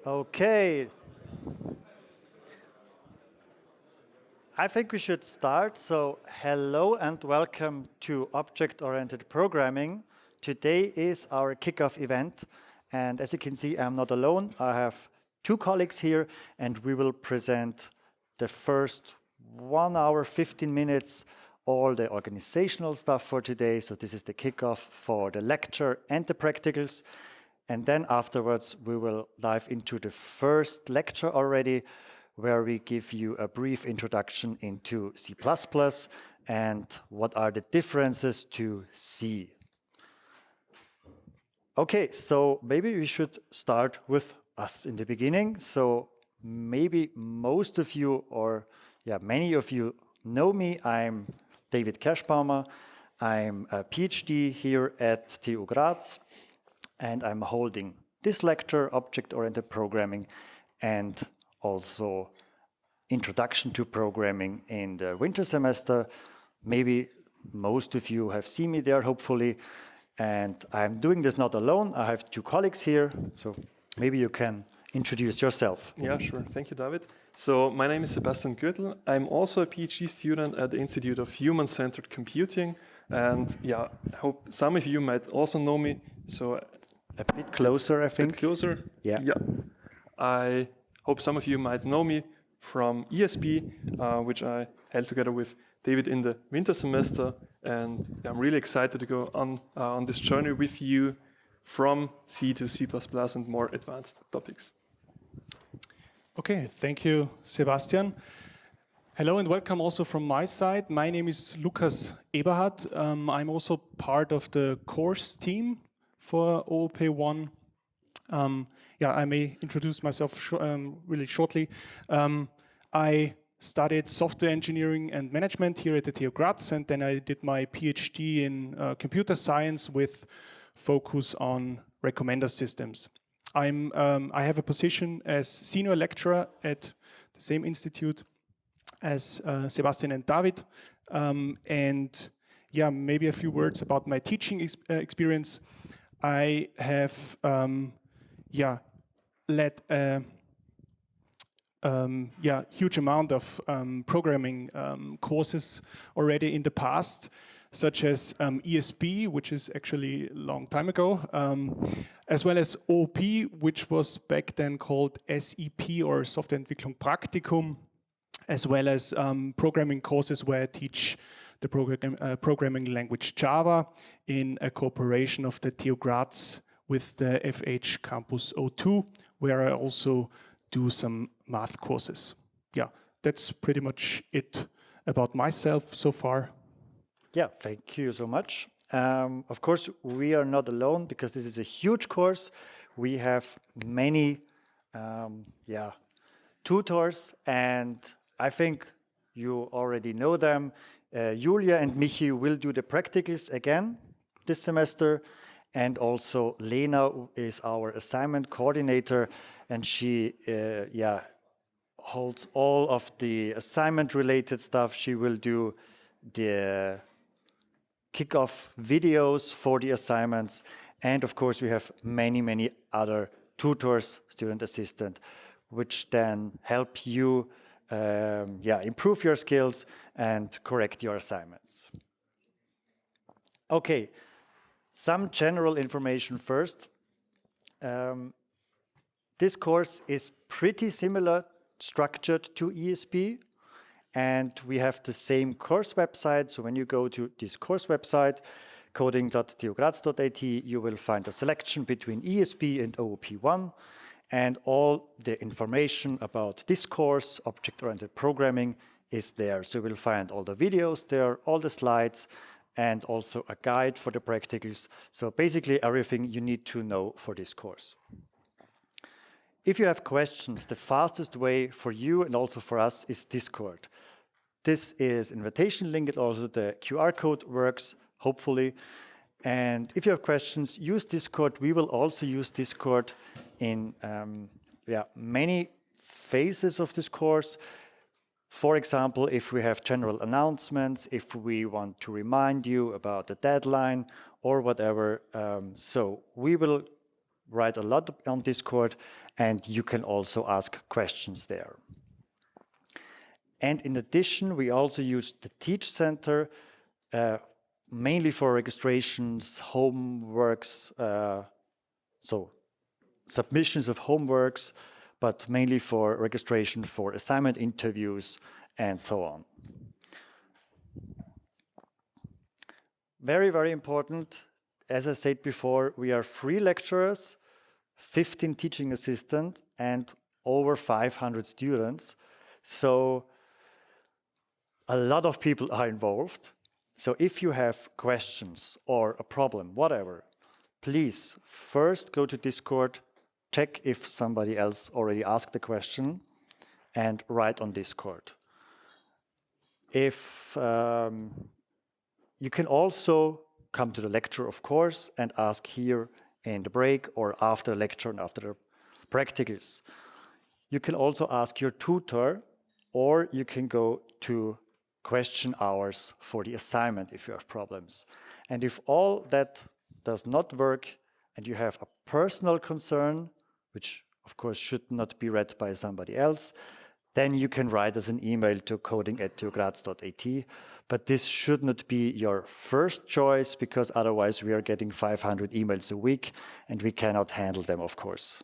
Okay, I think we should start. So, hello and welcome to Object-Oriented Programming. Today is our kickoff event, and as you can see, I'm not alone. I have two colleagues here, and we will present the first 1 hour, 15 minutes, all the organizational stuff for today. So this is the kickoff for the lecture and the practicals. And then afterwards, we will dive into the first lecture already, where we give you a brief introduction into C++ and what are the differences to C. Okay, so maybe we should start with us in the beginning. So maybe most of you, or many of you know me. I'm David Kerschbaumer. I'm a PhD here at TU Graz, and I'm holding this lecture, Object-Oriented Programming, and also Introduction to Programming in the winter semester. Maybe most of you have seen me there, hopefully. And I'm doing this not alone. I have two colleagues here, so maybe you can introduce yourself. Yeah, sure. Thank you, David. So my name is Sebastian Gürtel. I'm also a PhD student at the Institute of Human-Centered Computing. And yeah, I hope some of you might also know me. So a bit closer, I think. A bit closer? Yeah. I hope some of you might know me from ESP, which I held together with David in the winter semester. And I'm really excited to go on this journey with you from C to C++ and more advanced topics. Okay, thank you, Sebastian. Hello and welcome also from my side. My name is Lukas Eberhardt. I'm also part of the course team for OOP1. I may introduce myself really shortly. I studied software engineering and management here at the TU Graz, and then I did my PhD in computer science with focus on recommender systems. I have a position as senior lecturer at the same institute as Sebastian and David. Maybe a few words about my teaching experience. I have led a huge amount of programming courses already in the past, such as ESP, which is actually a long time ago, as well as OOP, which was back then called SEP, or Softwareentwicklung Praktikum, as well as programming courses where I teach the programming language Java in a cooperation of the TU Graz with the FH Campus O2, where I also do some math courses. Yeah, that's pretty much it about myself so far. Yeah, thank you so much. Of course, we are not alone because this is a huge course. We have many tutors, and I think you already know them. Julia and Michi will do the practicals again this semester, and also Lena is our assignment coordinator, and she holds all of the assignment-related stuff. She will do the kickoff videos for the assignments, and of course we have many other tutors, student assistant, which then help you improve your skills and correct your assignments. Okay, some general information first. This course is pretty similar structured to ESP, and we have the same course website. So when you go to this course website, coding.tugraz.at, you will find a selection between ESP and OOP1, and all the information about this course, Object-Oriented Programming, is there. So you will find all the videos there, all the slides, and also a guide for the practicals. So basically everything you need to know for this course. If you have questions, the fastest way for you and also for us is Discord. This is invitation link, and also the QR code works, hopefully. And if you have questions, use Discord. We will also use Discord in many phases of this course. For example, if we have general announcements, if we want to remind you about the deadline or whatever. So we will write a lot on Discord, and you can also ask questions there. And in addition, we also use the Teach Center mainly for registrations, homeworks, so submissions of homeworks, but mainly for registration for assignment interviews and so on. Very, very important. As I said before, we are 3 lecturers, 15 teaching assistants, and over 500 students. So a lot of people are involved. So if you have questions or a problem, whatever, please first go to Discord, check if somebody else already asked the question, and write on Discord. If you can also come to the lecture, of course, and ask here in the break or after the lecture and after the practicals. You can also ask your tutor, or you can go to question hours for the assignment if you have problems. And if all that does not work and you have a personal concern, which of course should not be read by somebody else, then you can write us an email to coding@thugraz.at. But this should not be your first choice, because otherwise we are getting 500 emails a week and we cannot handle them, of course.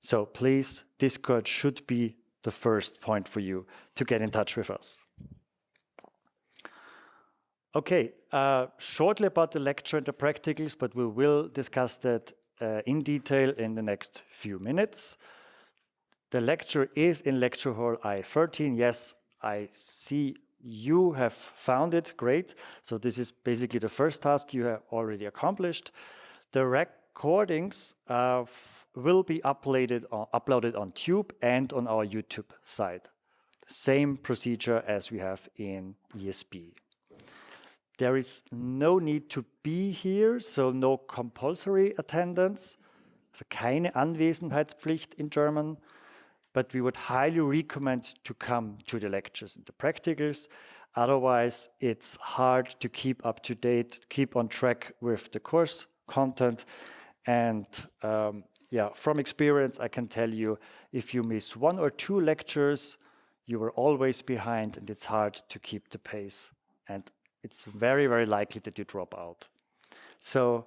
So please, Discord should be the first point for you to get in touch with us. Okay, shortly about the lecture and the practicals, but we will discuss that in detail in the next few minutes. The lecture is in lecture hall I-13. Yes, I see you have found it. Great. So this is basically the first task you have already accomplished. The recordings will be uploaded on Tube and on our YouTube site. Same procedure as we have in ESP. There is no need to be here, so no compulsory attendance, also keine Anwesenheitspflicht in German, but we would highly recommend to come to the lectures and the practicals. Otherwise, it's hard to keep up to date, keep on track with the course content. And yeah, from experience, I can tell you, if you miss 1 or 2 lectures, you are always behind and it's hard to keep the pace. And it's very, very likely that you drop out. So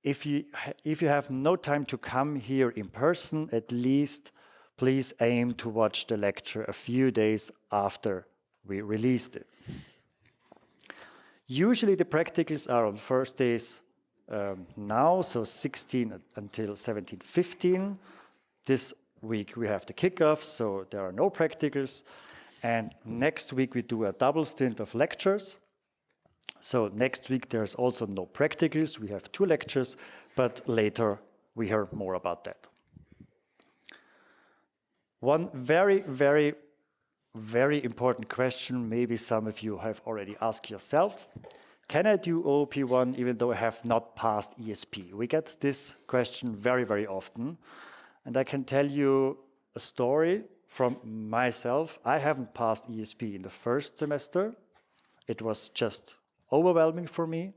if you have no time to come here in person, at least please aim to watch the lecture a few days after we released it. Usually the practicals are on Thursdays now, so 16 until 17:15. This week we have the kickoff, so there are no practicals. And next week we do a double stint of lectures. So next week there's also no practicals. We have 2 lectures, but later we hear more about that. One very, very, very important question, maybe some of you have already asked yourself. Can I do OOP1 even though I have not passed ESP? We get this question very, very often. And I can tell you a story from myself. I haven't passed ESP in the first semester. It was just overwhelming for me.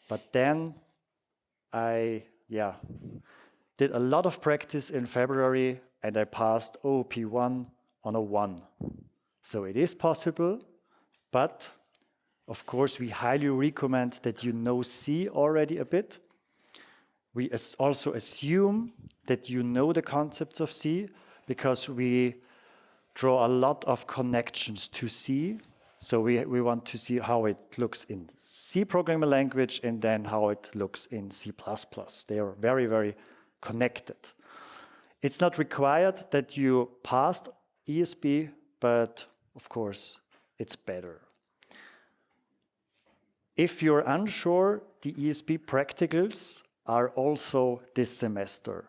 But then I did a lot of practice in February and I passed OOP1 on a 1. So it is possible, but of course we highly recommend that you know C already a bit. We also assume that you know the concepts of C, because we draw a lot of connections to C. So we want to see how it looks in C programming language and then how it looks in C++. They are very, very connected. It's not required that you passed ESP, but of course it's better. If you're unsure, the ESP practicals are also this semester.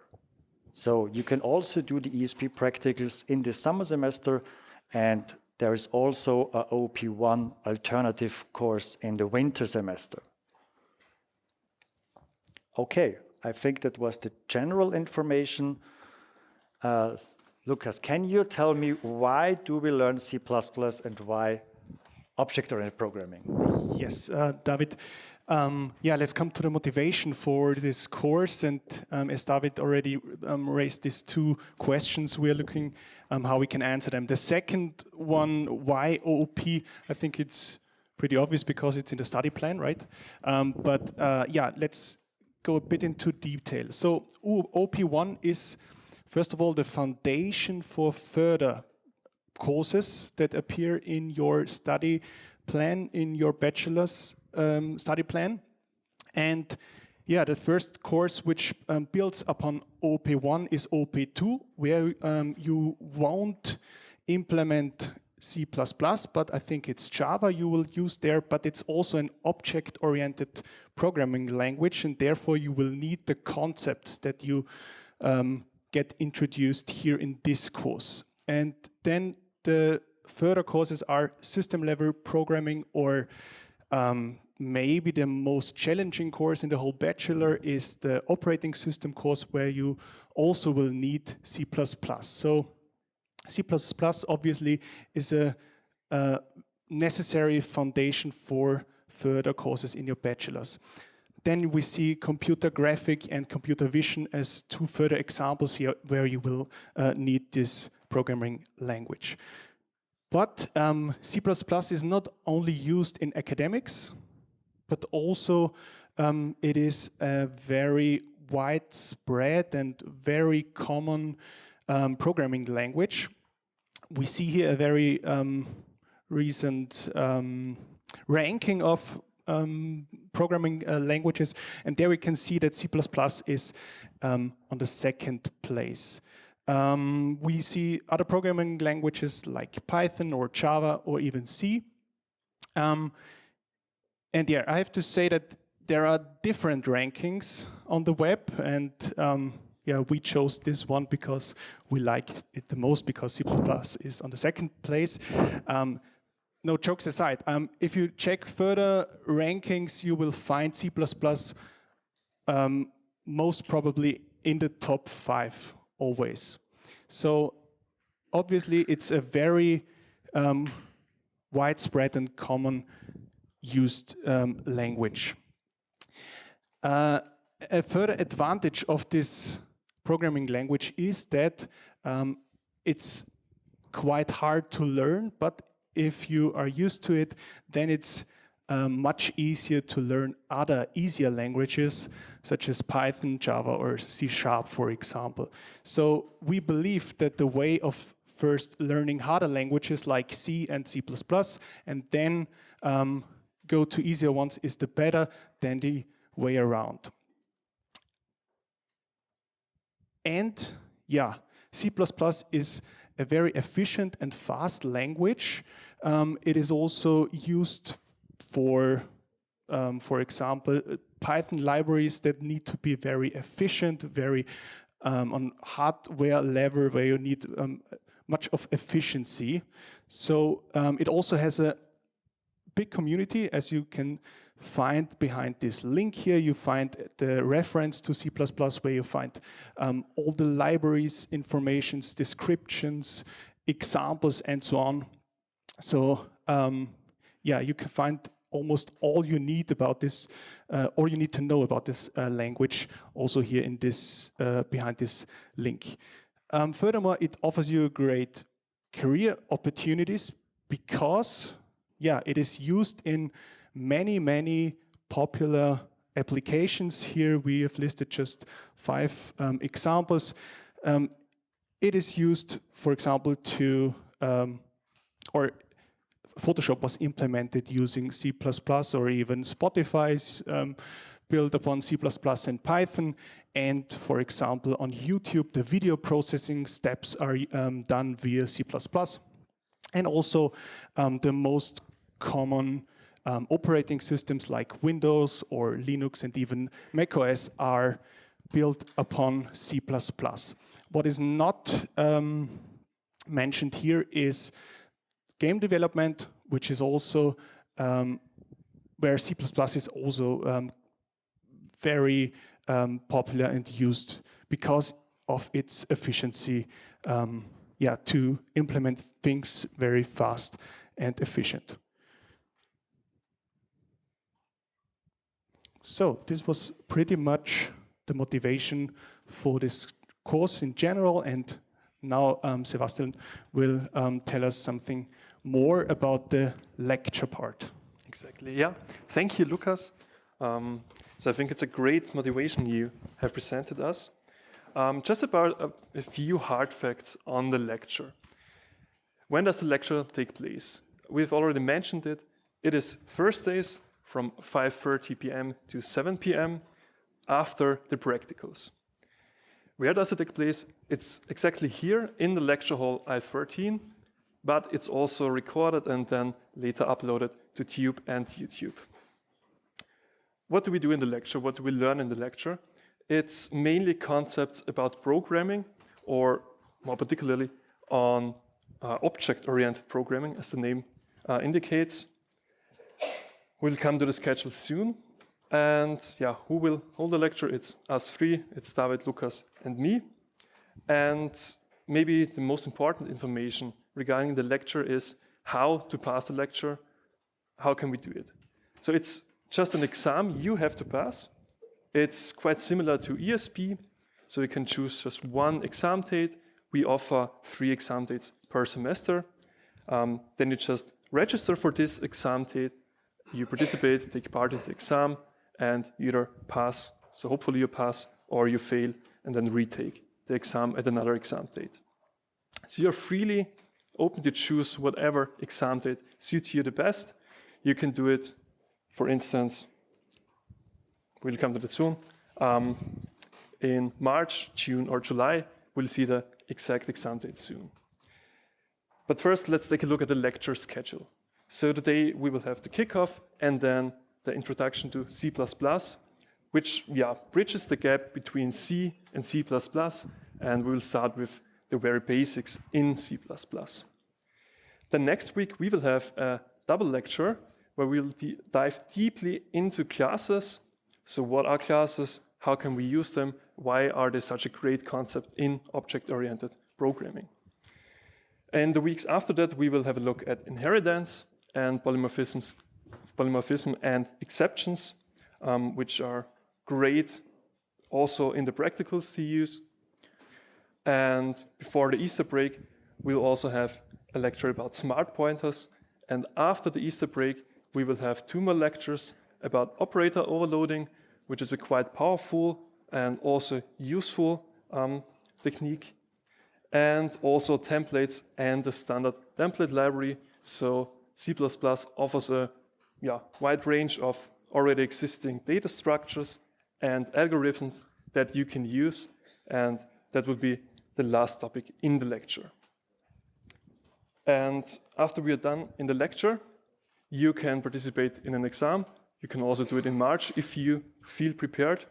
So you can also do the ESP practicals in the summer semester, and there is also a OOP1 alternative course in the winter semester. Okay, I think that was the general information. Lucas, can you tell me why do we learn C++ and why object-oriented programming? Yes, David. Yeah, let's come to the motivation for this course. And as David already raised these two questions, we are looking how we can answer them. The second one, why OOP? I think it's pretty obvious because it's in the study plan, right? But yeah, let's go a bit into detail. So OOP1 is, first of all, the foundation for further courses that appear in your study plan, in your bachelor's study plan. And yeah, the first course which builds upon OOP1 is OOP2, where you won't implement C++, but I think it's Java you will use there, but it's also an object-oriented programming language, and therefore you will need the concepts that you get introduced here in this course. And then the further courses are system-level programming, or maybe the most challenging course in the whole bachelor is the operating system course, where you also will need C++. So C++ obviously is a necessary foundation for further courses in your bachelor's. Then we see computer graphic and computer vision as two further examples here where you will need this programming language. But C++ is not only used in academics, but also it is a very widespread and very common programming language. We see here a very recent ranking of programming languages, and there we can see that C++ is on the second place. We see other programming languages like Python or Java or even C. And yeah, I have to say that there are different rankings on the web, and yeah, we chose this one because we liked it the most, because C++ is on the second place. No, jokes aside, if you check further rankings, you will find C++ most probably in the top 5 always. So obviously it's a very widespread and common used language. A further advantage of this programming language is that it's quite hard to learn, but if you are used to it, then it's much easier to learn other easier languages such as Python, Java, or C#, for example. So we believe that the way of first learning harder languages like C and C++, and then go to easier ones is the better than the way around. And yeah, C++ is a very efficient and fast language. It is also used for example, Python libraries that need to be very efficient, very on hardware level where you need much of efficiency. So it also has a big community, as you can find behind this link here. You find the reference to C++, where you find all the libraries, informations, descriptions, examples, and so on. So yeah, you can find almost all you need about this, or you need to know about this language, also here in this behind this link. Furthermore, it offers you great career opportunities because, yeah, it is used in many popular applications. Here we have listed just 5 examples. It is used, for example, to, or Photoshop was implemented using C++, or even Spotify's built upon C++ and Python. And for example, on YouTube, the video processing steps are done via C++. And also the most common operating systems like Windows or Linux and even macOS are built upon C++. What is not mentioned here is game development, which is also where C++ is also very popular and used because of its efficiency, yeah, to implement things very fast and efficient. So this was pretty much the motivation for this course in general, and now Sebastian will tell us something more about the lecture part. Exactly, yeah. Thank you, Lukas. So I think it's a great motivation you have presented us. Just about a few hard facts on the lecture. When does the lecture take place? We've already mentioned it. It is Thursdays from 5:30 p.m. to 7 p.m. after the practicals. Where does it take place? It's exactly here in the lecture hall I-13, but it's also recorded and then later uploaded to Tube and YouTube. What do we do in the lecture? What do we learn in the lecture? It's mainly concepts about programming, or more particularly on object-oriented programming, as the name indicates. We'll come to the schedule soon. And yeah, who will hold the lecture? It's us three. It's David, Lukas, and me. And maybe the most important information regarding the lecture is how to pass the lecture. How can we do it? So it's just an exam you have to pass. It's quite similar to ESP. So you can choose just one exam date. We offer 3 exam dates per semester. Then you just register for this exam date. You participate, take part in the exam, and you either pass, so hopefully you pass, or you fail, and then retake the exam at another exam date. So you're freely open to choose whatever exam date suits you the best. You can do it, for instance, we'll come to that soon, in March, June, or July. We'll see the exact exam date soon. But first, let's take a look at the lecture schedule. So today we will have the kickoff and then the introduction to C++, which bridges the gap between C and C++, and we will start with the very basics in C++. Then next week we will have a double lecture where we'll dive deeply into classes. So what are classes? How can we use them? Why are they such a great concept in object-oriented programming? And the weeks after that, we will have a look at inheritance and polymorphism and exceptions, which are great also in the practicals to use. And before the Easter break, we'll also have a lecture about smart pointers. And after the Easter break, we will have 2 more lectures about operator overloading, which is a quite powerful and also useful technique. And also templates and the standard template library. So C++ offers a wide range of already existing data structures and algorithms that you can use. And that will be the last topic in the lecture. And after we are done in the lecture, you can participate in an exam. You can also do it in March if you feel prepared.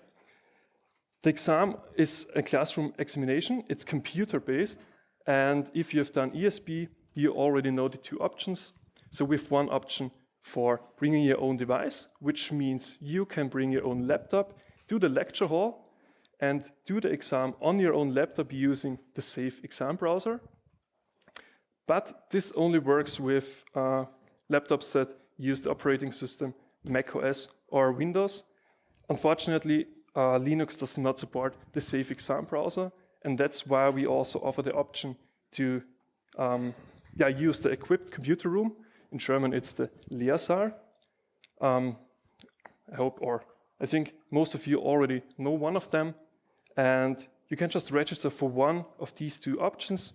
The exam is a classroom examination. It's computer-based. And if you have done ESP, you already know the 2 options. So we have one option for bringing your own device, which means you can bring your own laptop to the lecture hall and do the exam on your own laptop using the safe exam browser. But this only works with laptops that use the operating system macOS or Windows. Unfortunately, Linux does not support the safe exam browser, and that's why we also offer the option to use the equipped computer room. In German, it's the Lehrsaal. I think most of you already know one of them, and you can just register for one of these 2 options,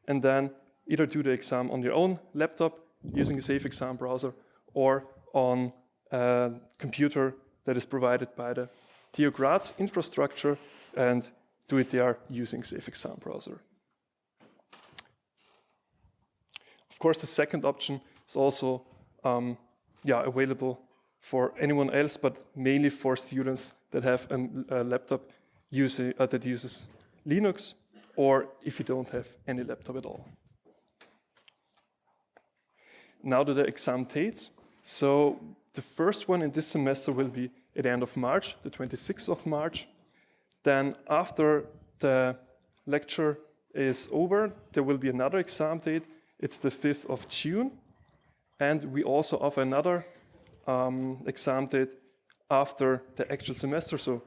and then either do the exam on your own laptop using a safe exam browser, or on a computer that is provided by the TU Graz infrastructure, and do it there using safe exam browser. Of course, the second option is also available for anyone else, but mainly for students that have a laptop that uses Linux, or if you don't have any laptop at all. Now to the exam dates. So the first one in this semester will be at the end of March, the 26th of March. Then after the lecture is over, there will be another exam date. It's the 5th of June. And we also offer another exam date after the actual semester, so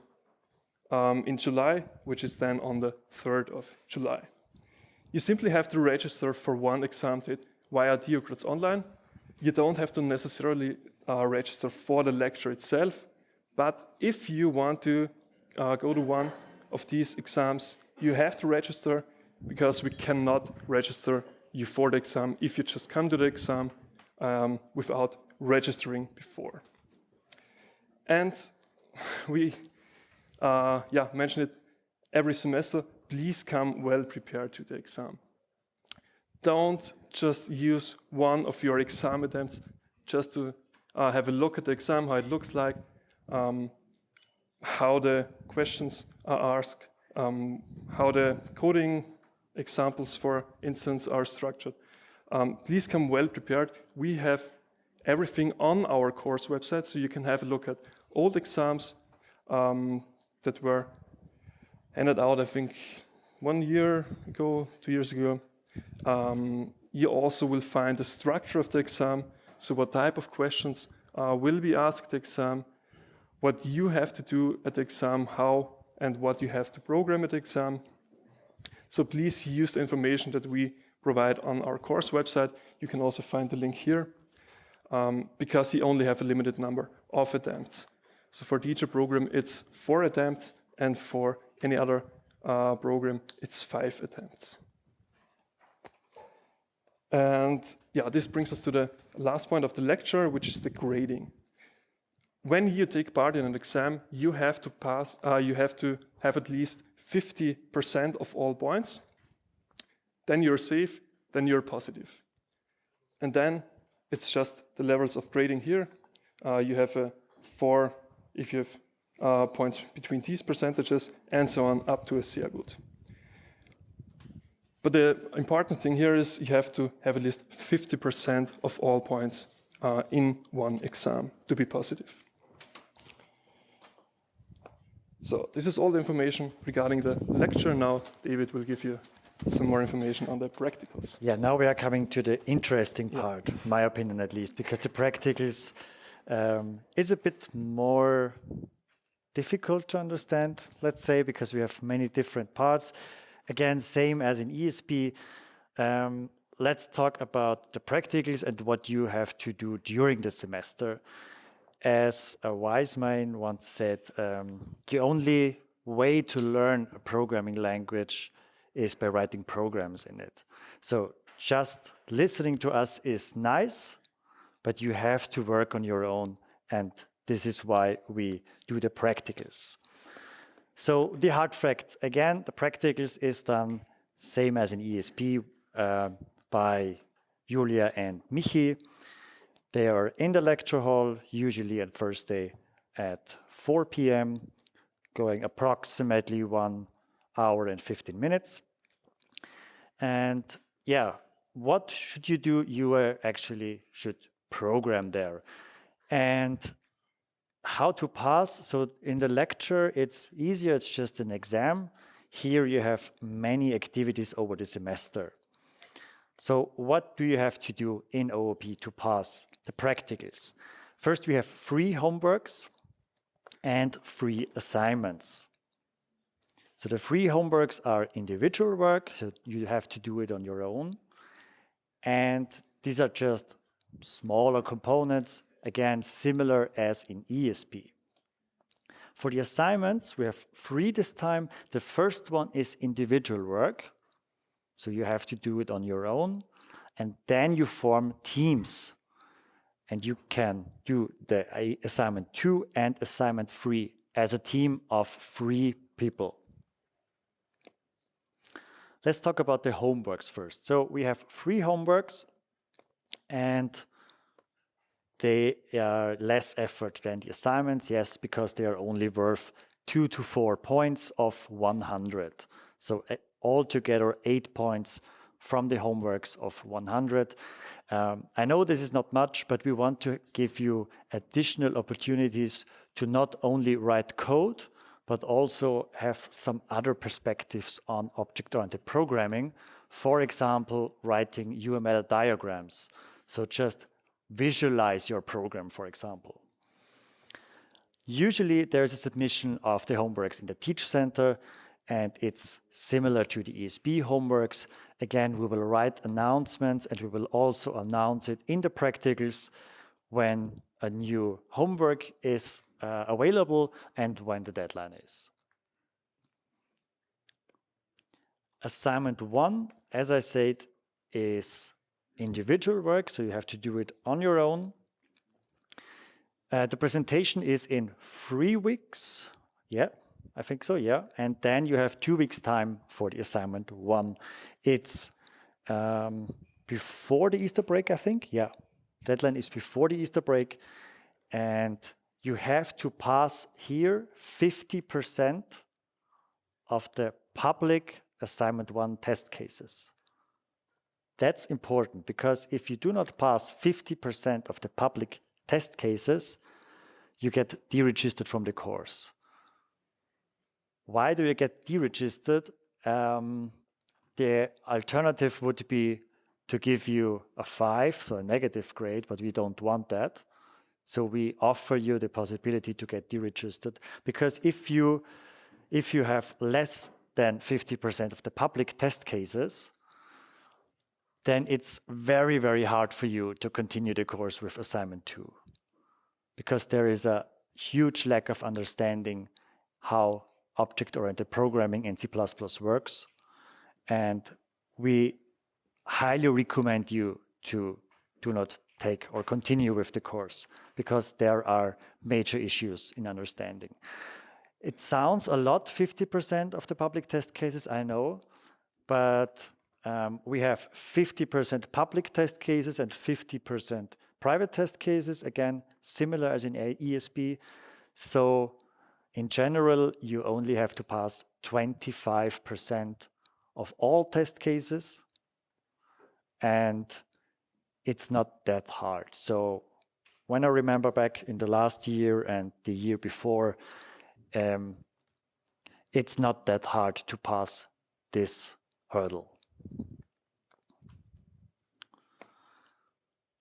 in July, which is then on the 3rd of July. You simply have to register for one exam date via Diokrats Online. You don't have to necessarily register for the lecture itself, but if you want to go to one of these exams, you have to register, because we cannot register you for the exam if you just come to the exam without registering before. And we mention it every semester, please come well prepared to the exam. Don't just use one of your exam attempts just to have a look at the exam, how it looks like, how the questions are asked, how the coding examples, for instance, are structured. Please come well prepared. We have everything on our course website, so you can have a look at old exams that were handed out, I think, 1 year ago, 2 years ago. You also will find the structure of the exam, so what type of questions will be asked at the exam, what you have to do at the exam, how and what you have to program at the exam. So please use the information that we provide on our course website. You can also find the link here, because you only have a limited number of attempts. So for teacher program, it's 4 attempts, and for any other program, it's 5 attempts. And yeah, this brings us to the last point of the lecture, which is the grading. When you take part in an exam, you have to pass. You have to have at least 50% of all points. Then you're safe. Then you're positive. And then it's just the levels of grading here. You have a 4 if you have points between these percentages, and so on up to a sehr gut. But the important thing here is you have to have at least 50% of all points in one exam to be positive. So this is all the information regarding the lecture. Now David will give you some more information on the practicals. Yeah, now we are coming to the interesting part, in my opinion at least, because the practicals is a bit more difficult to understand, let's say, because we have many different parts. Again, same as in ESP. Let's talk about the practicals and what you have to do during the semester. As a wise man once said, the only way to learn a programming language is by writing programs in it. So just listening to us is nice, but you have to work on your own, and this is why we do the practicals. So the hard facts, again, the practicals is done same as in ESP by Julia and Michi. They are in the lecture hall, usually on Thursday at 4 p.m., going approximately 1 hour and 15 minutes. And yeah, what should you do? You actually should program there. And how to pass? So in the lecture, it's easier, it's just an exam. Here you have many activities over the semester. So what do you have to do in OOP to pass the practicals? First, we have 3 homeworks and 3 assignments. So the 3 homeworks are individual work, so you have to do it on your own. And these are just smaller components, again, similar as in ESP. For the assignments, we have 3 this time. The first one is individual work. So you have to do it on your own. And then you form teams. And you can do the assignment 2 and assignment 3 as a team of 3 people. Let's talk about the homeworks first. So we have 3 homeworks, and they are less effort than the assignments, yes, because they are only worth 2 to 4 points of 100. So altogether 8 points from the homeworks of 100. I know this is not much, but we want to give you additional opportunities to not only write code, but also have some other perspectives on object-oriented programming. For example, writing UML diagrams. So just visualize your program, for example. Usually there's a submission of the homeworks in the Teach Center, and it's similar to the ESP homeworks. Again, we will write announcements, and we will also announce it in the practicals when a new homework is available and when the deadline is. Assignment 1, as I said, is individual work, so you have to do it on your own. The presentation is in 3 weeks. Yeah, I think so, yeah. And then you have 2 weeks time for the assignment 1. It's before the Easter break, I think. Yeah, deadline is before the Easter break. And you have to pass here 50% of the public assignment 1 test cases. That's important, because if you do not pass 50% of the public test cases, you get deregistered from the course. Why do you get deregistered? The alternative would be to give you a 5, so a negative grade, but we don't want that. So we offer you the possibility to get deregistered, because if you have less than 50% of the public test cases, then it's very, very hard for you to continue the course with assignment 2, because there is a huge lack of understanding how object-oriented programming in C++ works. And we highly recommend you to do not take or continue with the course, because there are major issues in understanding. It sounds a lot, 50% of the public test cases, I know, but we have 50% public test cases and 50% private test cases, again, similar as in ESP. So in general, you only have to pass 25% of all test cases, and it's not that hard. So when I remember back in the last year and the year before, it's not that hard to pass this hurdle.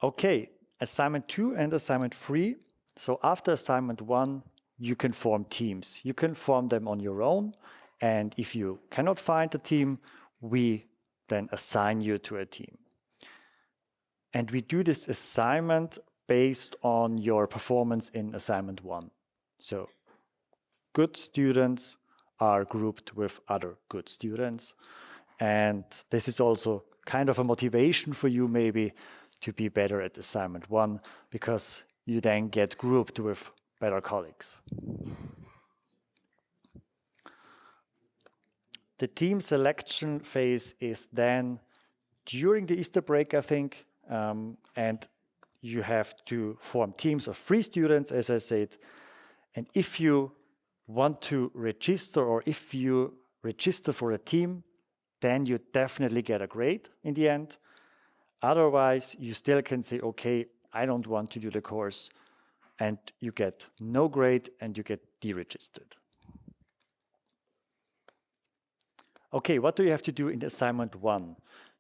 Okay, assignment 2 and assignment 3. So after assignment 1, you can form teams. You can form them on your own. And if you cannot find a team, we then assign you to a team. And we do this assignment based on your performance in assignment 1. So good students are grouped with other good students. And this is also kind of a motivation for you maybe to be better at assignment 1, because you then get grouped with better colleagues. The team selection phase is then during the Easter break, I think, and you have to form teams of 3 students, as I said. And if you want to register, or if you register for a team, then you definitely get a grade in the end. Otherwise, you still can say, okay, I don't want to do the course, and you get no grade and you get deregistered. Okay, what do you have to do in assignment 1?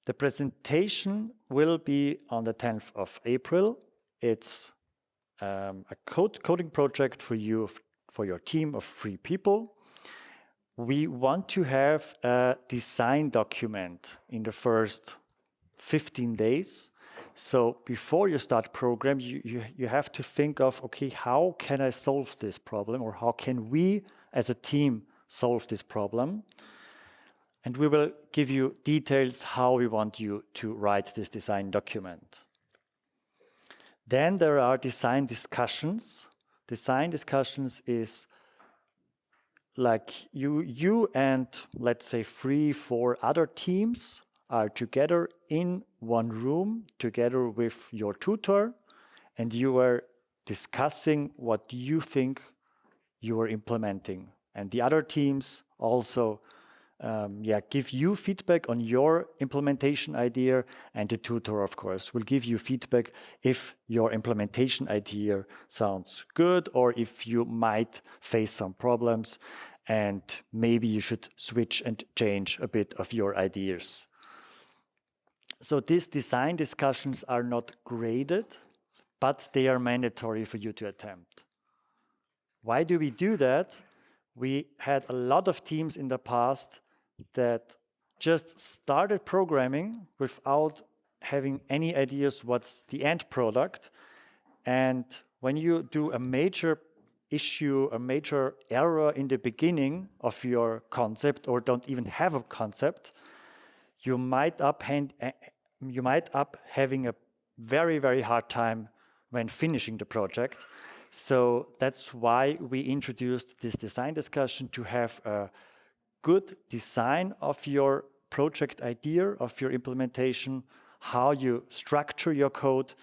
The presentation will be on the 10th of April. It's a coding project for you, for your team of 3 people. We want to have a design document in the first 15 days. So before you start program, you have to think of, okay, how can I solve this problem, or how can we as a team solve this problem? And we will give you details how we want you to write this design document. Then there are design discussions. Design discussions is like you and let's say 3-4 other teams are together in one room together with your tutor, and you are discussing what you think you are implementing. And the other teams also give you feedback on your implementation idea, and the tutor, of course, will give you feedback if your implementation idea sounds good or if you might face some problems and maybe you should switch and change a bit of your ideas. So these design discussions are not graded, but they are mandatory for you to attempt. Why do we do that? We had a lot of teams in the past that just started programming without having any ideas what's the end product. And when you do a major issue, a major error in the beginning of your concept, or don't even have a concept, you might up having a very, very hard time when finishing the project. So that's why we introduced this design discussion, to have a good design of your project idea, of your implementation, how you structure your code,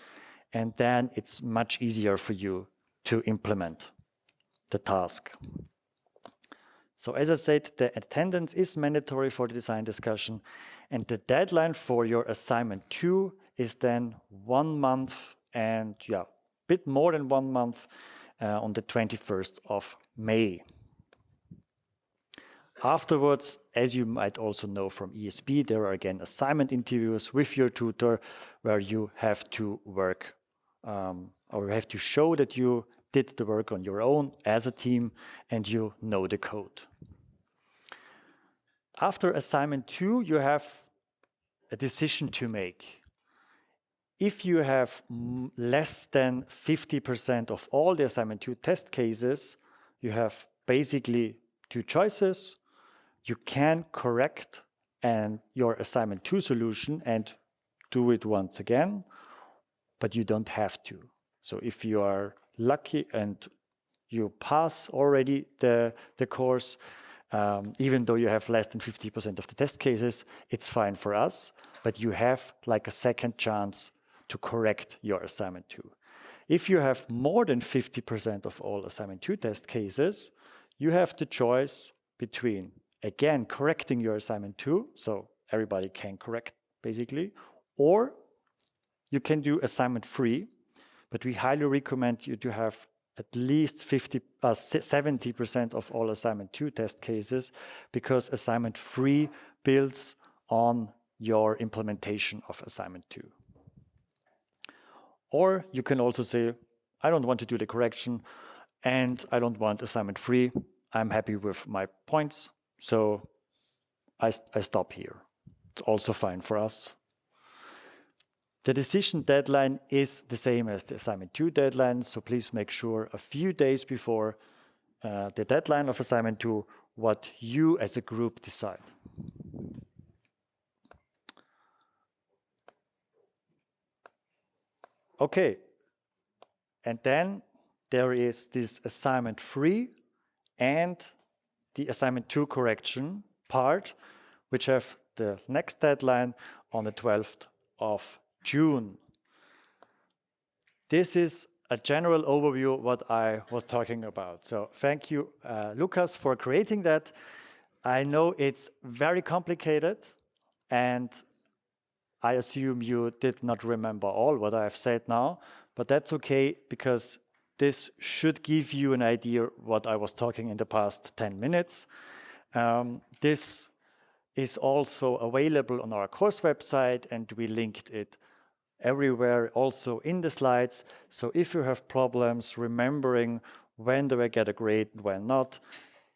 and then it's much easier for you to implement the task. So as I said, the attendance is mandatory for the design discussion, and the deadline for your assignment 2 is then 1 month, and a bit more than 1 month, on the 21st of May. Afterwards, as you might also know from ESP, there are again assignment interviews with your tutor, where you have to work or have to show that you did the work on your own as a team and you know the code. After assignment 2, you have a decision to make. If you have less than 50% of all the assignment 2 test cases, you have basically 2 choices. You can correct your assignment 2 solution and do it once again, but you don't have to. So if you are lucky and you pass already the course, even though you have less than 50% of the test cases, it's fine for us, but you have like a second chance to correct your assignment 2. If you have more than 50% of all assignment 2 test cases, you have the choice between, again, correcting your assignment 2, so everybody can correct basically, or you can do assignment 3, but we highly recommend you to have at least 70% of all assignment 2 test cases, because assignment 3 builds on your implementation of assignment 2. Or you can also say, I don't want to do the correction and I don't want assignment 3. I'm happy with my points, so I stop here. It's also fine for us. The decision deadline is the same as the assignment 2 deadline, so please make sure a few days before the deadline of assignment 2 what you as a group decide. Okay, and then there is this assignment 3 and the assignment 2 correction part, which have the next deadline on the 12th of June. This is a general overview of what I was talking about. So thank you, Lucas, for creating that. I know it's very complicated, and I assume you did not remember all what I've said now, but that's okay, because this should give you an idea what I was talking in the past 10 minutes. This is also available on our course website, and we linked it everywhere, also in the slides. So if you have problems remembering when do I get a grade, when not,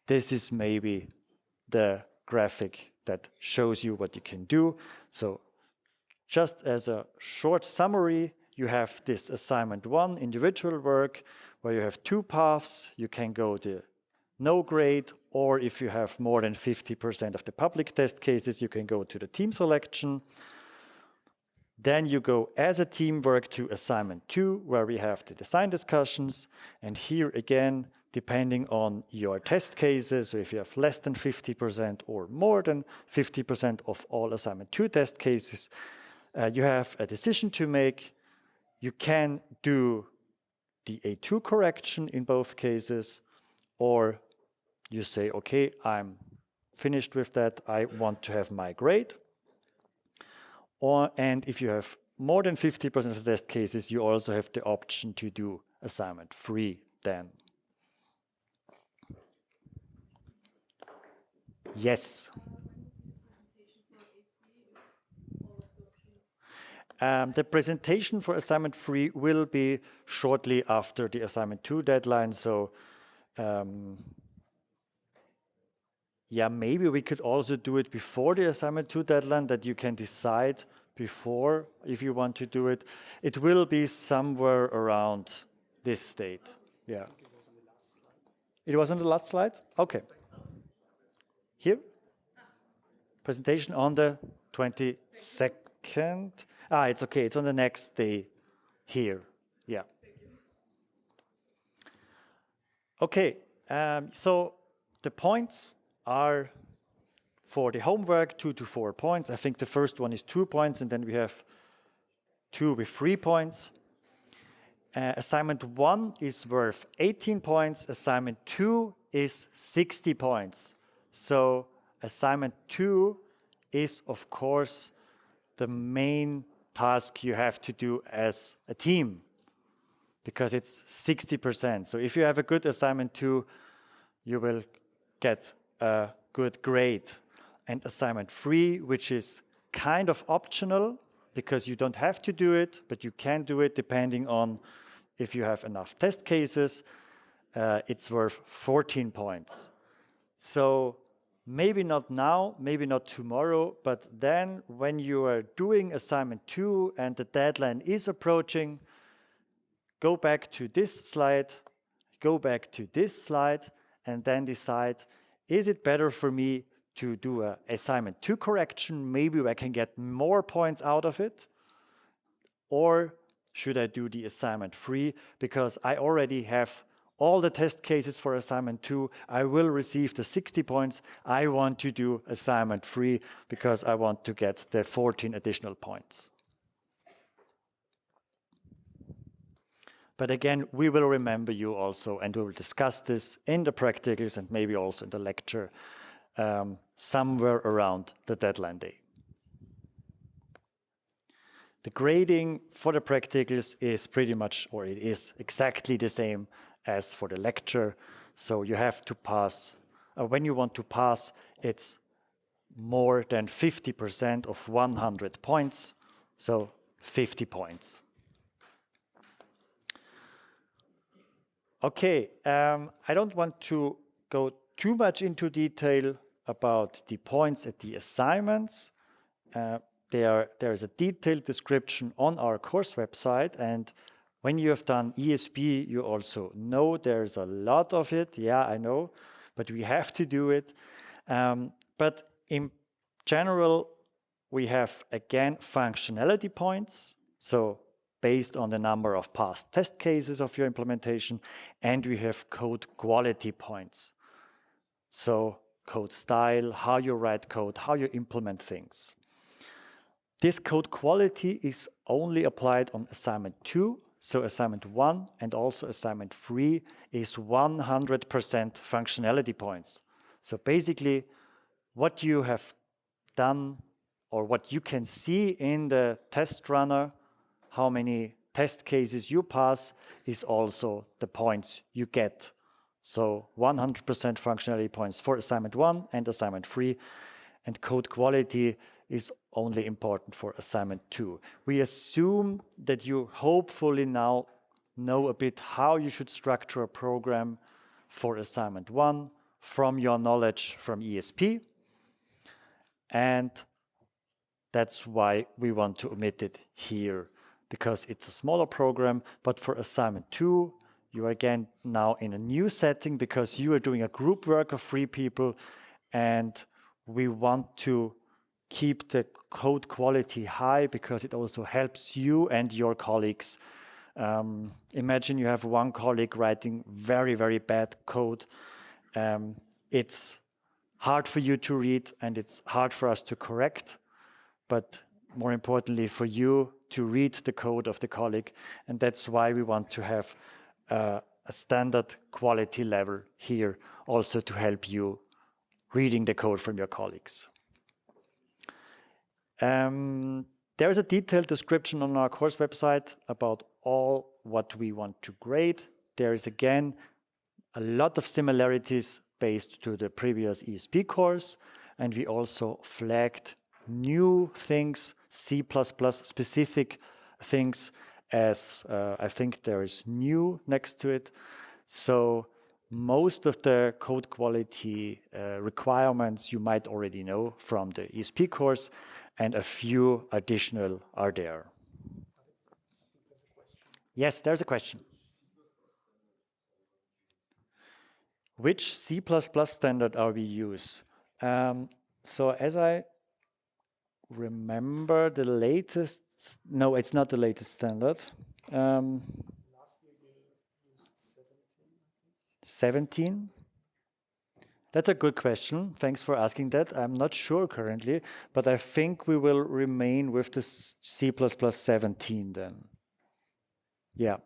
this is maybe the graphic that shows you what you can do. So just as a short summary, you have this assignment 1 individual work where you have 2 paths. You can go the no grade, or if you have more than 50% of the public test cases, you can go to the team selection. Then you go as a teamwork to assignment 2, where we have the design discussions. And here again, depending on your test cases, so if you have less than 50% or more than 50% of all assignment 2 test cases, you have a decision to make. You can do the A2 correction in both cases, or you say, okay, I'm finished with that, I want to have my grade. And if you have more than 50% of the test cases, you also have the option to do assignment 3 then. Yes. The presentation for assignment 3 will be shortly after the assignment 2 deadline, so Yeah, maybe we could also do it before the assignment 2 deadline, that you can decide before if you want to do it. It will be somewhere around this date. Yeah. It was on the last slide? Okay. Here? Presentation on the 22nd. Ah, it's okay. It's on the next day here. Yeah. Okay. So the points are for the homework 2 to 4 points. I think the first one is 2 points, and then we have 2 with 3 points. Assignment 1 is worth 18 points. Assignment 2 is 60 points. So assignment 2 is, of course, the main task you have to do as a team, because it's 60%. So if you have a good assignment 2, you will get a good grade. And assignment 3, which is kind of optional, because you don't have to do it, but you can do it depending on if you have enough test cases, it's worth 14 points. So maybe not now, maybe not tomorrow, but then when you are doing assignment 2 and the deadline is approaching, go back to this slide, go back to this slide, and then decide, is it better for me to do an assignment 2 correction? Maybe I can get more points out of it. Or should I do the assignment 3? Because I already have all the test cases for assignment 2. I will receive the 60 points. I want to do assignment 3 because I want to get the 14 additional points. But again, we will remember you also, and we will discuss this in the practicals and maybe also in the lecture somewhere around the deadline day. The grading for the practicals is pretty much, or it is exactly the same as for the lecture. So you have to pass, when you want to pass, it's more than 50% of 100 points, so 50 points. Okay, I don't want to go too much into detail about the points at the assignments. There is a detailed description on our course website, and when you have done ESP, you also know there's a lot of it. Yeah, I know, but we have to do it. But in general, we have, again, functionality points, so based on the number of past test cases of your implementation, and we have code quality points. So code style, how you write code, how you implement things. This code quality is only applied on assignment 2, so assignment 1 and also assignment 3 is 100% functionality points. So basically, what you have done or what you can see in the test runner, how many test cases you pass, is also the points you get. So 100% functionality points for assignment 1 and assignment 3, and code quality is only important for assignment 2. We assume that you hopefully now know a bit how you should structure a program for assignment 1 from your knowledge from ESP. And that's why we want to omit it here, because it's a smaller program. But for assignment 2, you are again now in a new setting because you are doing a group work of 3 people, and we want to keep the code quality high because it also helps you and your colleagues. Imagine you have one colleague writing very, very bad code. It's hard for you to read and it's hard for us to correct, but more importantly for you to read the code of the colleague. And that's why we want to have a standard quality level here also to help you reading the code from your colleagues. There is a detailed description on our course website about all what we want to grade. There is again a lot of similarities based to the previous ESP course, and we also flagged new things, C++ specific things, as I think there is new next to it. So most of the code quality requirements you might already know from the ESP course, and a few additional are there. Yes, there's a question. Which C++ standard are we use? So as I remember, the latest, no, it's not the latest standard. Last year you used 17? That's a good question. Thanks for asking that. I'm not sure currently, but I think we will remain with the C++ 17 then. Yeah,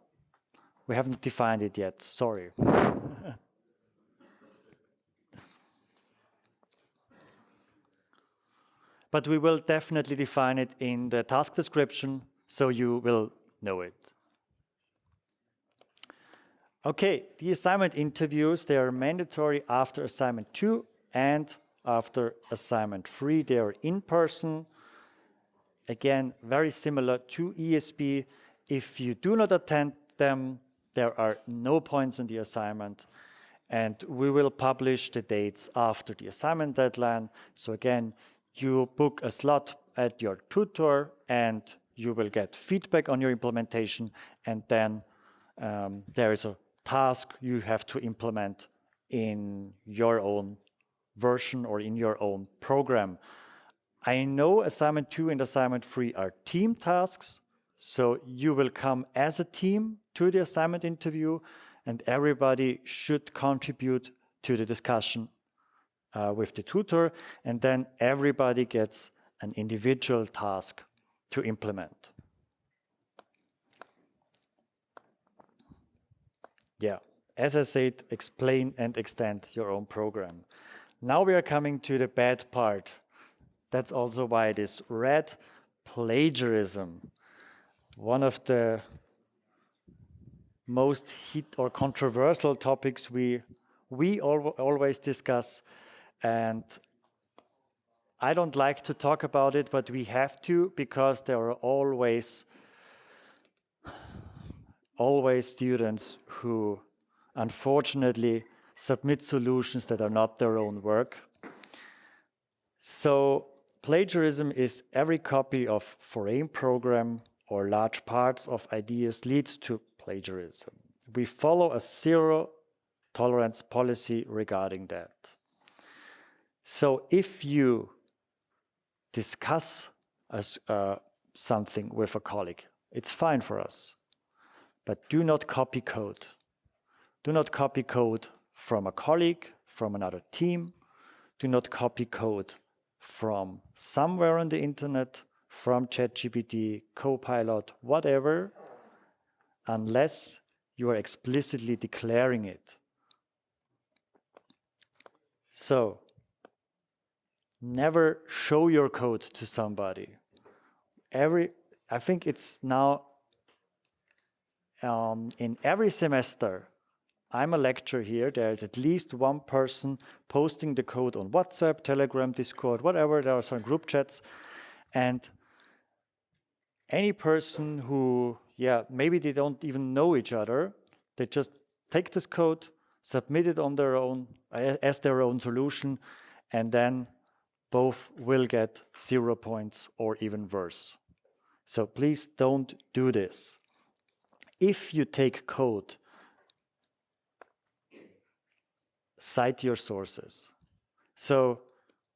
we haven't defined it yet, sorry. But we will definitely define it in the task description, so you will know it. Okay, the assignment interviews, they are mandatory after assignment 2 and after assignment 3. They are in person. Again, very similar to ESP. If you do not attend them, there are no points in the assignment. And we will publish the dates after the assignment deadline. So again, you book a slot at your tutor and you will get feedback on your implementation, and then there is a task you have to implement in your own version or in your own program. I know assignment 2 and assignment 3 are team tasks, so you will come as a team to the assignment interview and everybody should contribute to the discussion with the tutor, and then everybody gets an individual task to implement. Yeah, as I said, explain and extend your own program. Now we are coming to the bad part. That's also why it is red: plagiarism. One of the most hit or controversial topics we always discuss. And I don't like to talk about it, but we have to, because there are always students who unfortunately submit solutions that are not their own work. So plagiarism is every copy of foreign program or large parts of ideas leads to plagiarism. We follow a zero tolerance policy regarding that. So if you discuss something with a colleague, it's fine for us. But do not copy code. Do not copy code from a colleague, from another team. Do not copy code from somewhere on the internet, from ChatGPT, Copilot, whatever, unless you are explicitly declaring it. So, never show your code to somebody. I think it's now in every semester, I'm a lecturer here, there's at least one person posting the code on WhatsApp, Telegram, Discord, whatever, there are some group chats. And any person who, maybe they don't even know each other, they just take this code, submit it on their own, as their own solution, and then both will get 0 points or even worse. So please don't do this. If you take code, cite your sources. So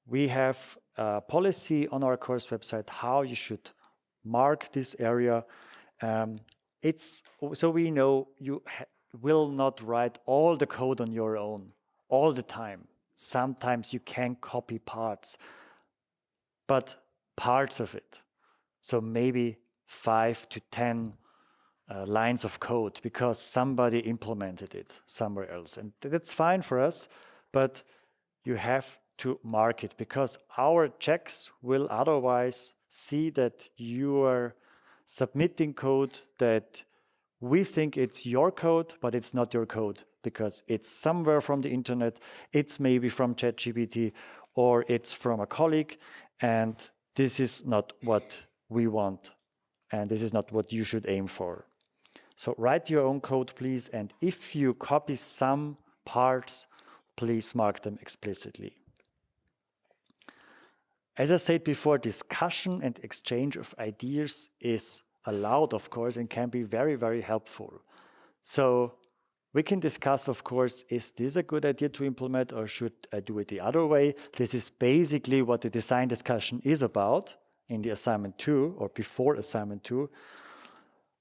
we have a policy on our course website how you should mark this area. So we know you will not write all the code on your own all the time. Sometimes you can copy parts, but parts of it. So maybe 5 to 10 lines of code because somebody implemented it somewhere else. And that's fine for us, but you have to mark it because our checks will otherwise see that you are submitting code that we think it's your code, but it's not your code because it's somewhere from the internet, it's maybe from ChatGPT, or it's from a colleague, and this is not what we want, and this is not what you should aim for. So write your own code, please, and if you copy some parts, please mark them explicitly. As I said before, discussion and exchange of ideas is allowed, of course, and can be very, very helpful. So we can discuss, of course, is this a good idea to implement or should I do it the other way? This is basically what the design discussion is about in the assignment 2 or before assignment 2.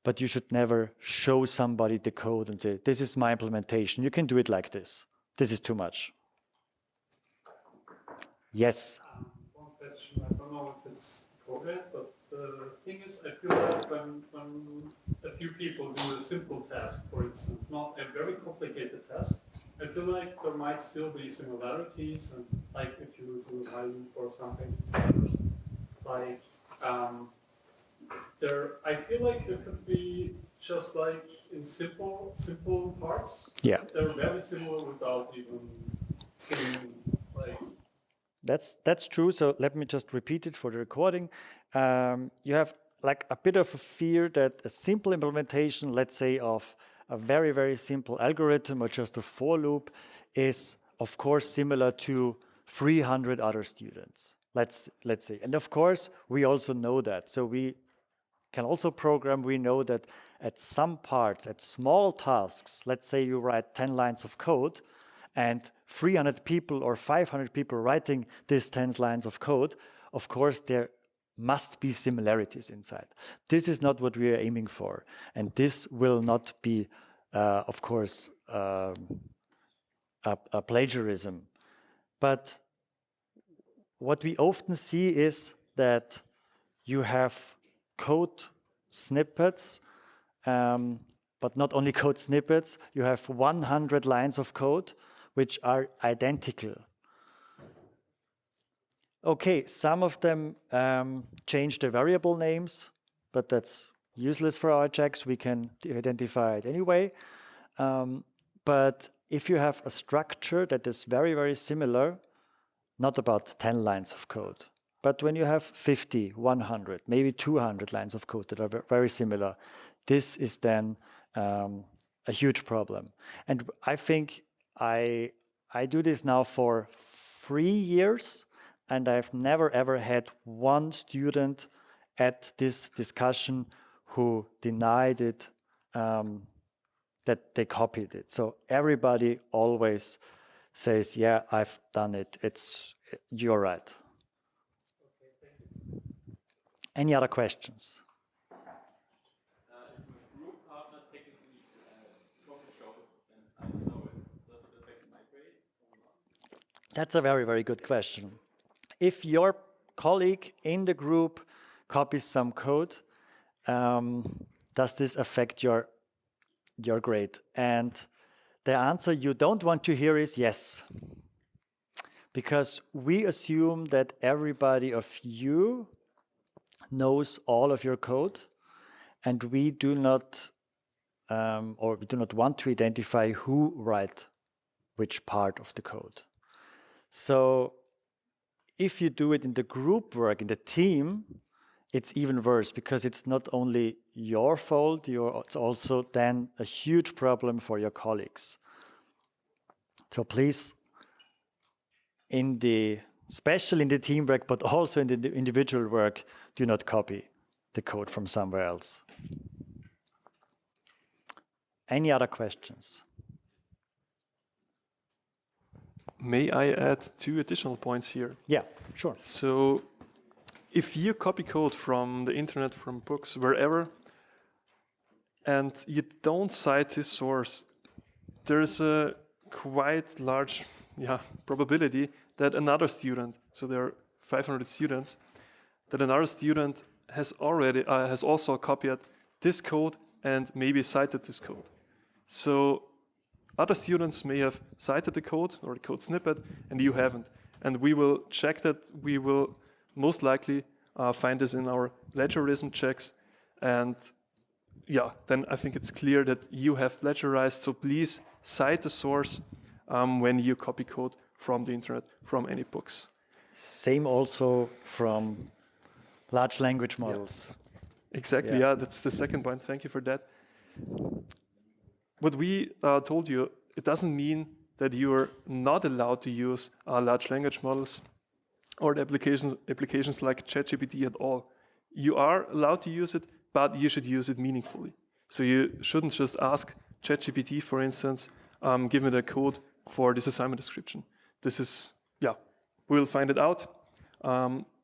But you should never show somebody the code and say, this is my implementation. You can do it like this. This is too much. Yes? One question, I don't know if it's correct, but the thing is, I feel like when a few people do a simple task, for instance, not a very complicated task, I feel like there might still be similarities, and like if you do a loop or something, like I feel like there could be just like in simple parts. Yeah. They're very similar without even getting like. That's true. So let me just repeat it for the recording. You have like a bit of a fear that a simple implementation, let's say of a very, very simple algorithm or just a for loop is of course similar to 300 other students. Let's say. And of course, we also know that. So we can also program, we know that at some parts, at small tasks, let's say you write 10 lines of code and 300 people or 500 people writing these 10 lines of code, of course, there must be similarities inside. This is not what we are aiming for. And this will not be, of course, a plagiarism. But what we often see is that you have code snippets, but not only code snippets, you have 100 lines of code which are identical. Okay, some of them change the variable names, but that's useless for our checks. We can identify it anyway. But if you have a structure that is very, very similar, not about 10 lines of code, but when you have 50, 100, maybe 200 lines of code that are very similar, this is then a huge problem. And I think I do this now for 3 years, and I've never ever had one student at this discussion who denied it, that they copied it. So everybody always says, yeah, I've done it. You're right. Okay, thank you. Any other questions? If a group partner technically copies code, and I don't know it, does it affect my grade or not? That's a very, very good question. If your colleague in the group copies some code, does this affect your grade? And the answer you don't want to hear is yes. Because we assume that everybody of you knows all of your code, and we do not, we do not want to identify who write which part of the code. So if you do it in the group work, in the team, it's even worse because it's not only your fault, it's also then a huge problem for your colleagues. So please, especially in the teamwork, but also in the individual work, do not copy the code from somewhere else. Any other questions? May I add 2 additional points here? Yeah, sure. So if you copy code from the internet, from books, wherever, and you don't cite this source, there's a quite large probability that another student, so there are 500 students, that another student has also copied this code and maybe cited this code. So other students may have cited the code or the code snippet and you haven't. And we will check that. We will most likely find this in our plagiarism checks. And then I think it's clear that you have plagiarized. So please cite the source when you copy code from the internet, from any books. Same also from large language models. Yeah. Exactly, that's the second point. Thank you for that. What we told you, it doesn't mean that you are not allowed to use large language models or the applications like ChatGPT at all. You are allowed to use it, but you should use it meaningfully. So you shouldn't just ask ChatGPT, for instance, give me the code for this assignment description. This is, yeah, we'll find it out.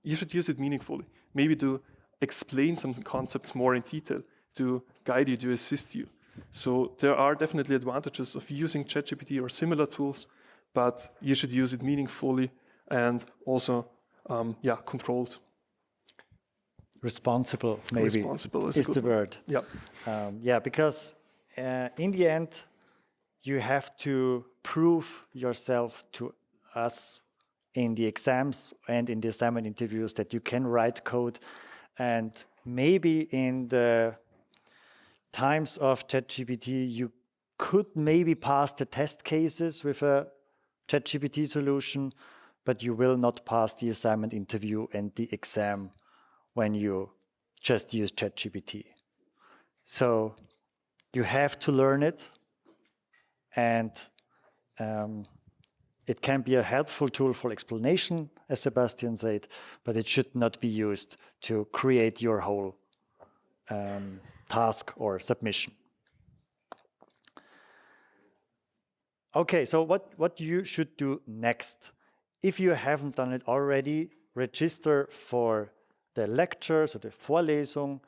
You should use it meaningfully, maybe to explain some concepts more in detail, to guide you, to assist you. So there are definitely advantages of using ChatGPT or similar tools, but you should use it meaningfully and also, controlled. Responsible, maybe, Responsible is the word. Yeah. Because in the end, you have to prove yourself to us in the exams and in the assignment interviews that you can write code. And maybe in the times of ChatGPT, you could maybe pass the test cases with a ChatGPT solution, but you will not pass the assignment interview and the exam when you just use ChatGPT. So you have to learn it, and it can be a helpful tool for explanation, as Sebastian said, but it should not be used to create your whole task or submission. Okay, so what you should do next? If you haven't done it already, register for the lectures or the Vorlesung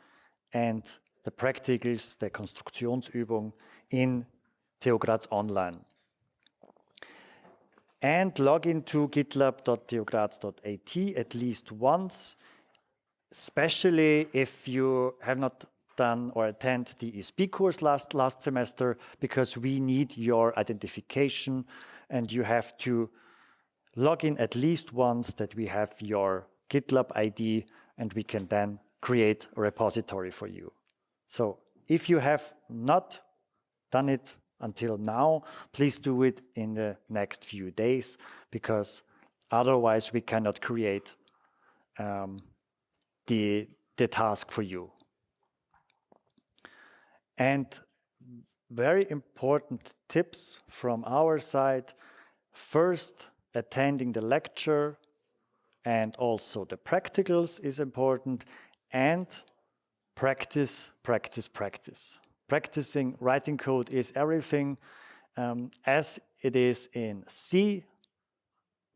and the practicals, the Konstruktionsübung in TU Graz Online. And log into gitlab.tugraz.at at least once, especially if you have not done or attend the ESP course last semester, because we need your identification and you have to log in at least once that we have your GitLab ID and we can then create a repository for you. So if you have not done it until now, please do it in the next few days, because otherwise we cannot create the task for you. And very important tips from our side. First, attending the lecture and also the practicals is important, and practice, practice, practice. Practicing writing code is everything. As it is in C,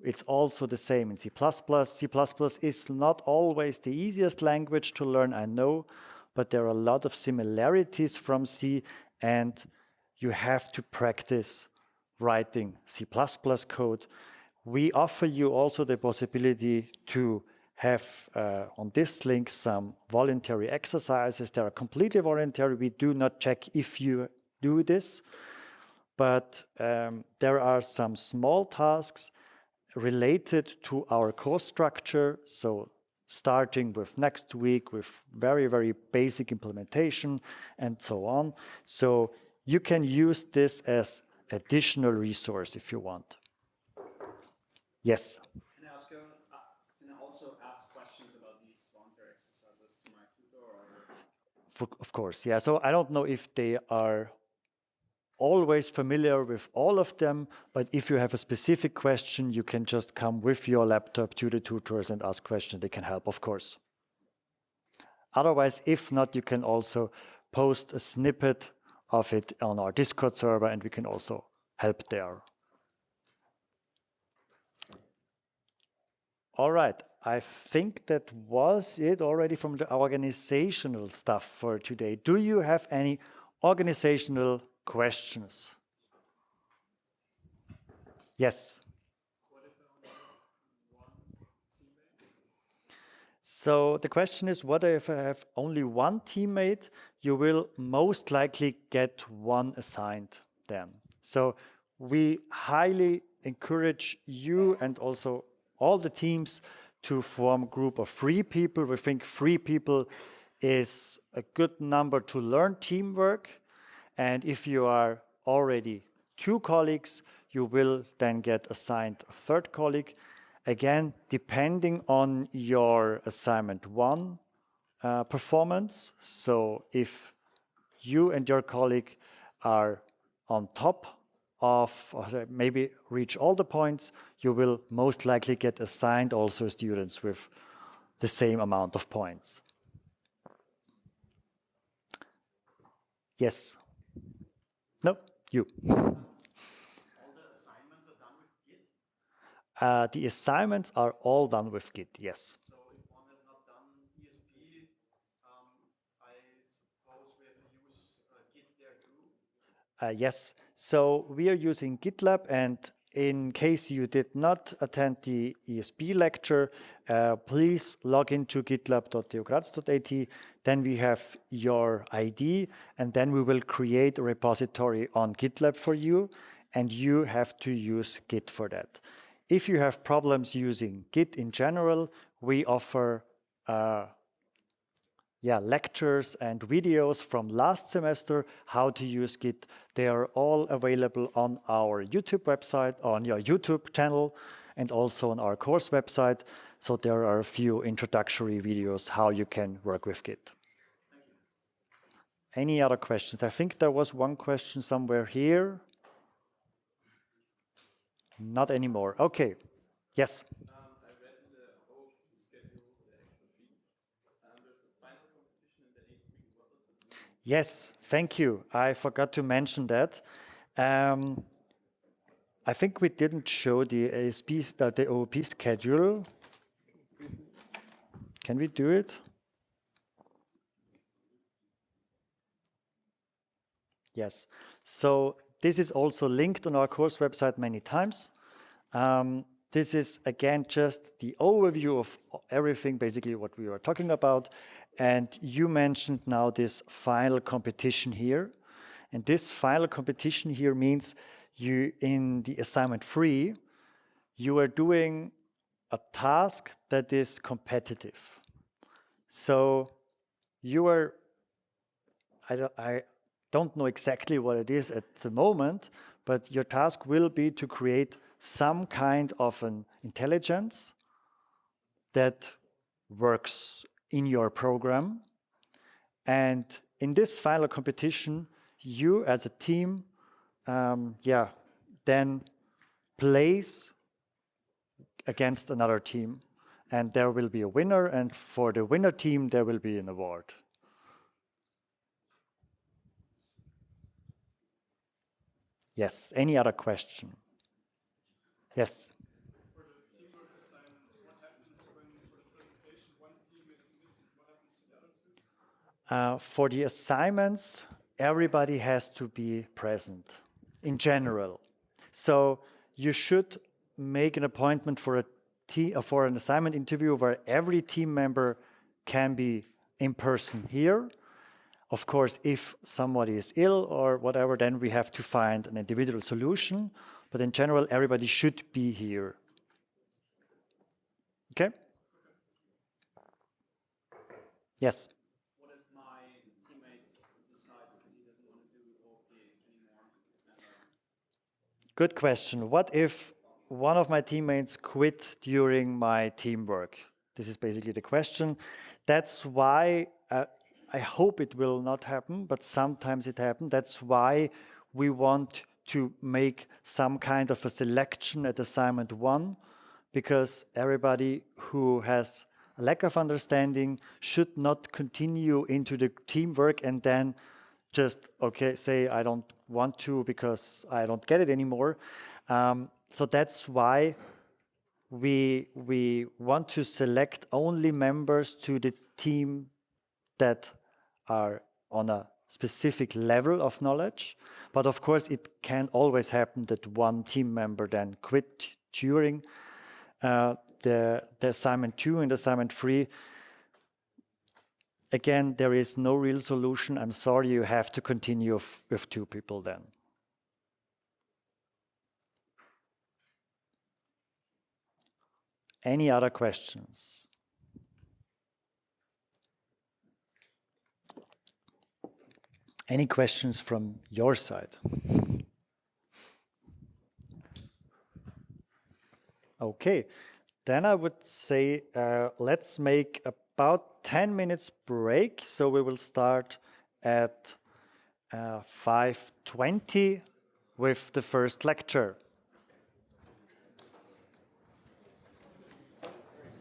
it's also the same in C++. C++ is not always the easiest language to learn, I know, but there are a lot of similarities from C, and you have to practice writing C++ code. We offer you also the possibility to have on this link some voluntary exercises. They are completely voluntary. We do not check if you do this, but there are some small tasks related to our course structure. So starting with next week with very, very basic implementation and so on. So you can use this as additional resource if you want. Yes? Can I ask you, can I also ask questions about these voluntary exercises to my tutor? Or? Of course, yeah. So I don't know if they are always familiar with all of them, but if you have a specific question, you can just come with your laptop to the tutors and ask questions. They can help, of course. Otherwise, if not, you can also post a snippet of it on our Discord server, and we can also help there. All right, I think that was it already from the organizational stuff for today. Do you have any organizational questions? Yes. What if I only have one teammate? So the question is, what if I have only one teammate? You will most likely get one assigned then. So we highly encourage you and also all the teams to form a group of 3 people. We think 3 people is a good number to learn teamwork. And if you are already 2 colleagues, you will then get assigned a 3rd colleague. Again, depending on your assignment 1 performance. So if you and your colleague are on top of, or maybe reach all the points, you will most likely get assigned also students with the same amount of points. Yes? No? You. All the assignments are done with Git. The assignments are all done with Git, yes. So if one has not done ESP, I suppose we have to use Git there too. Yes, so we are using GitLab, and in case you did not attend the ESP lecture, please log into gitlab.theograz.at. Then we have your ID, and then we will create a repository on GitLab for you, and you have to use Git for that. If you have problems using Git in general, we offer lectures and videos from last semester, how to use Git. They are all available on our YouTube website, on your YouTube channel, and also on our course website. So there are a few introductory videos how you can work with Git. Any other questions? I think there was one question somewhere here. Not anymore. Okay. Yes. I read in the OOP schedule, the extra sheet, there's a final competition in the 8th week. What does that mean? Yes, thank you. I forgot to mention that. I think we didn't show the the OOP schedule. Can we do it? Yes. So this is also linked on our course website many times. This is, again, just the overview of everything, basically what we were talking about. And you mentioned now this final competition here. And this final competition here means you, in the assignment 3, you are doing a task that is competitive. So you are, I don't know exactly what it is at the moment, but your task will be to create some kind of an intelligence that works in your program. And in this final competition, you as a team, then plays against another team. And there will be a winner, and for the winner team, there will be an award. Yes, any other question? Yes? For the teamwork assignments, what happens when for the presentation one teammate is missing? What happens to the other two? For the assignments, everybody has to be present in general. So you should make an appointment for for an assignment interview where every team member can be in person here. Of course, if somebody is ill or whatever, then we have to find an individual solution. But in general, everybody should be here. Okay? Yes? What if my teammate decides that he doesn't want to do OOP anymore? Good question. What if one of my teammates quit during my teamwork? This is basically the question. That's why I hope it will not happen, but sometimes it happens. That's why we want to make some kind of a selection at assignment 1, because everybody who has a lack of understanding should not continue into the teamwork and then just, okay, say I don't want to because I don't get it anymore. So that's why we want to select only members to the team that are on a specific level of knowledge. But of course, it can always happen that one team member then quit during the assignment 2 and assignment 3. Again, there is no real solution. I'm sorry, you have to continue with 2 people then. Any other questions? Any questions from your side? Okay, then I would say let's make about 10 minutes break. So we will start at 5:20 with the first lecture.